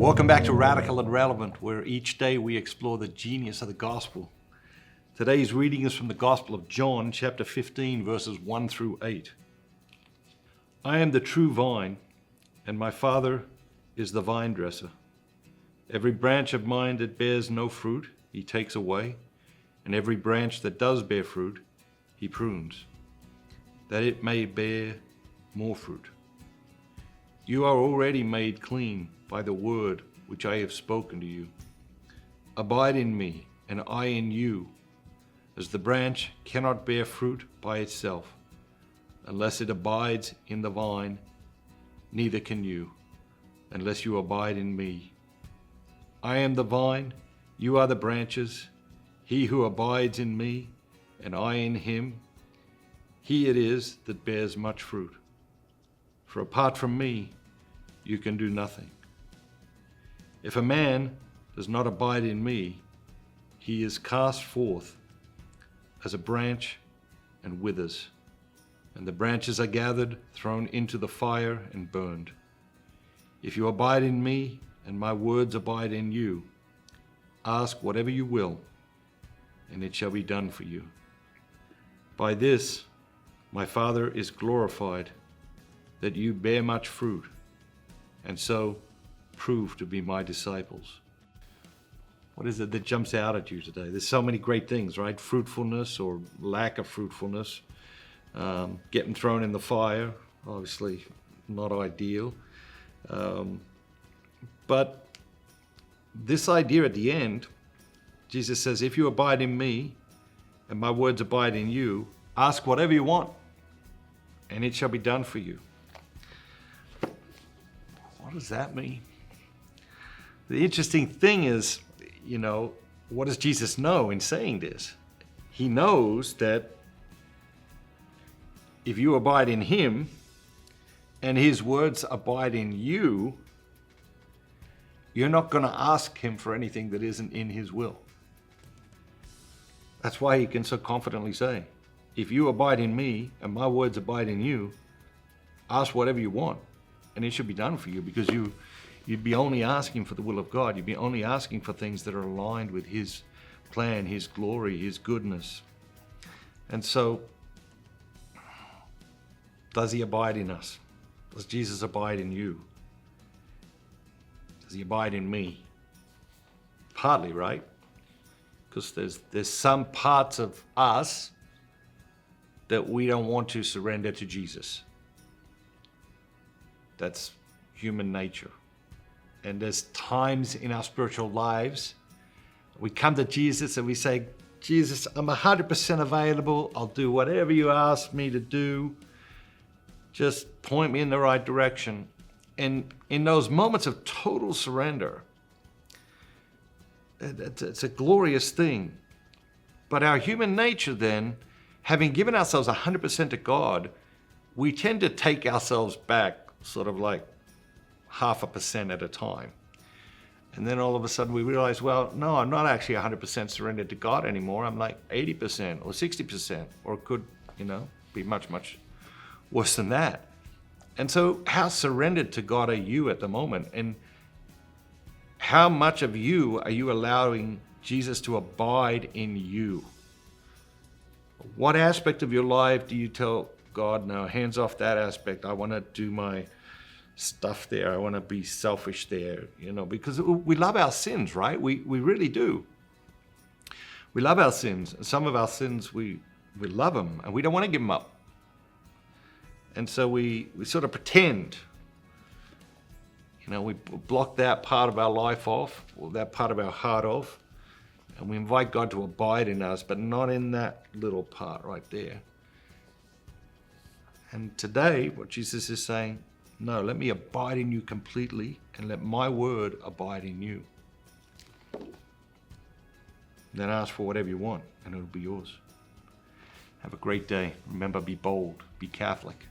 Welcome back to Radical and Relevant, where each day we explore the genius of the gospel. Today's reading is from the Gospel of John, chapter 15, verses 1 through 8. I am the true vine, and my Father is the vine dresser. Every branch of mine that bears no fruit, he takes away, and every branch that does bear fruit, he prunes, that it may bear more fruit. You are already made clean by the word which I have spoken to you. Abide in me, and I in you, as the branch cannot bear fruit by itself, unless it abides in the vine, neither can you, unless you abide in me. I am the vine, you are the branches. He who abides in me, and I in him, he it is that bears much fruit. For apart from me, you can do nothing. If a man does not abide in me, he is cast forth as a branch and withers, and the branches are gathered, thrown into the fire, and burned. If you abide in me, and my words abide in you, ask whatever you will, and it shall be done for you. By this my Father is glorified, that you bear much fruit, and so prove to be my disciples. What is it that jumps out at you today? There's so many great things, right? Fruitfulness or lack of fruitfulness, getting thrown in the fire, obviously not ideal. But this idea at the end, Jesus says, if you abide in me and my words abide in you, ask whatever you want and it shall be done for you. What does that mean? The interesting thing is, what does Jesus know in saying this? He knows that if you abide in him and his words abide in you, you're not going to ask him for anything that isn't in his will. That's why he can so confidently say, if you abide in me and my words abide in you, ask whatever you want and it should be done for you, because you'd be only asking for the will of God. You'd be only asking for things that are aligned with his plan, his glory, his goodness. And so, does he abide in us? Does Jesus abide in you? Does he abide in me? Partly, right? Because there's some parts of us that we don't want to surrender to Jesus. That's human nature. And there's times in our spiritual lives we come to Jesus and we say, Jesus, I'm 100% available. I'll do whatever you ask me to do. Just point me in the right direction. And in those moments of total surrender, it's a glorious thing. But our human nature then, having given ourselves 100% to God, we tend to take ourselves back sort of like 0.5% at a time. And then all of a sudden we realize, well, no, I'm not actually 100% surrendered to God anymore. I'm like 80% or 60%, or it could, be much, much worse than that. And so how surrendered to God are you at the moment? And how much of you are you allowing Jesus to abide in you? What aspect of your life do you tell God, no, hands off that aspect. I want to do my stuff there. I want to be selfish there, because we love our sins, right? We really do. We love our sins. Some of our sins, we love them and we don't want to give them up. And so we sort of pretend, we block that part of our life off, or that part of our heart off, and we invite God to abide in us, but not in that little part right there. And today, what Jesus is saying, no, let me abide in you completely and let my word abide in you. Then ask for whatever you want and it'll be yours. Have a great day. Remember, be bold, be Catholic.